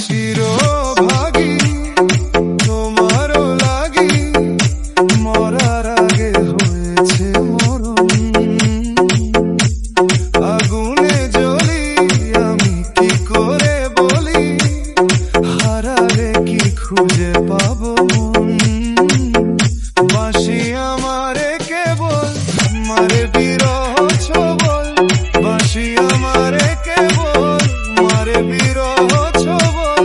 চিরভাগী তোমারও লাগি, মরার আগে হয়েছে মরণ। আগুনে জ্বলি আমি কি করে বলি, হারালে কি খুঁজে পাবো মন। বাঁশি আমারে কেবল মারে বিরহ ছবল, বাঁশি আমারে কেবল মারে বিরহ ছবল।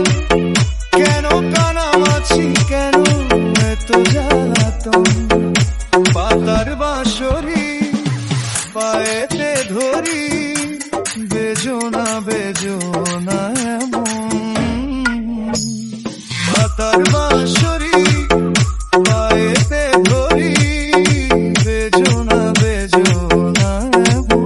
কেন কানামাছি, কেন এত জ্বালাতন। পাতার বাঁশরি পায়েতে ধরি, বেজোনা বেজোনা এমন। পাতার বাঁশরি পায়েতে ধরি, বেজোনা বেজোনা এমন।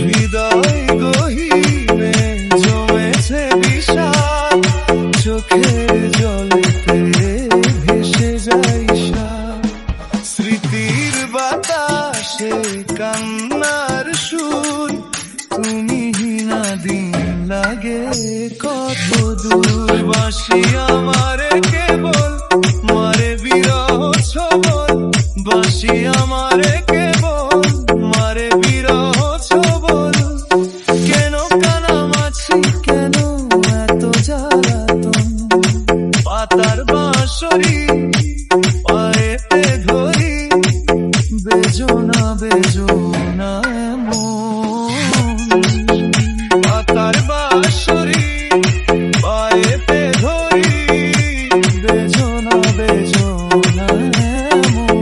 হৃদয় গহীনে জমেছে বিষাদ, চোখের জলেতে ভেসে যায় সাপ। স্মৃতির বাতাসে কান্নার সুর, তুমি না দিন লাগে কত দূর। বাঁশি আমারে কেবল মারে বিরহ ছবল, বাঁশি আমারে কেবল মারে বিরহ ছবল। কেন কানামাছি, কেন এত জ্বালাতন। পাতার বাঁশরি পায়েতে ধরি, বেজোনা বেজোনা এমন। পাতার বাঁশরি পায়েতে ধরি, বেজোনা বেজোনা এমন।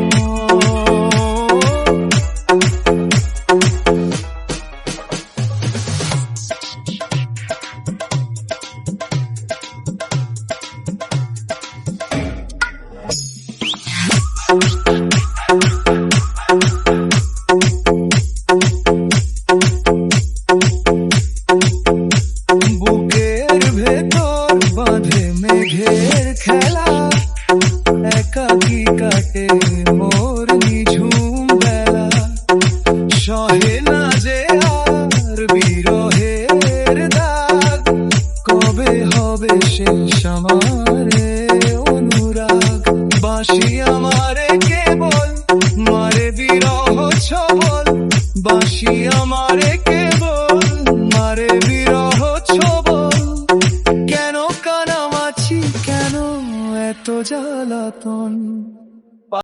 বুকের ভেতর বাঁধে মেঘের খেলা, একাকী কাটে মোর নিঝুম বেলা। সহে না যে আর বিরহের দাগ, কবে হবে শেষ আমারে অনুরাগ। বাঁশি আমারে কেবল মারে বিরহ ছবল, বাঁশি আমারে কেবল মারে বিরহ ছবল। কেন কানামাছি, কেন এত জ্বালাতন।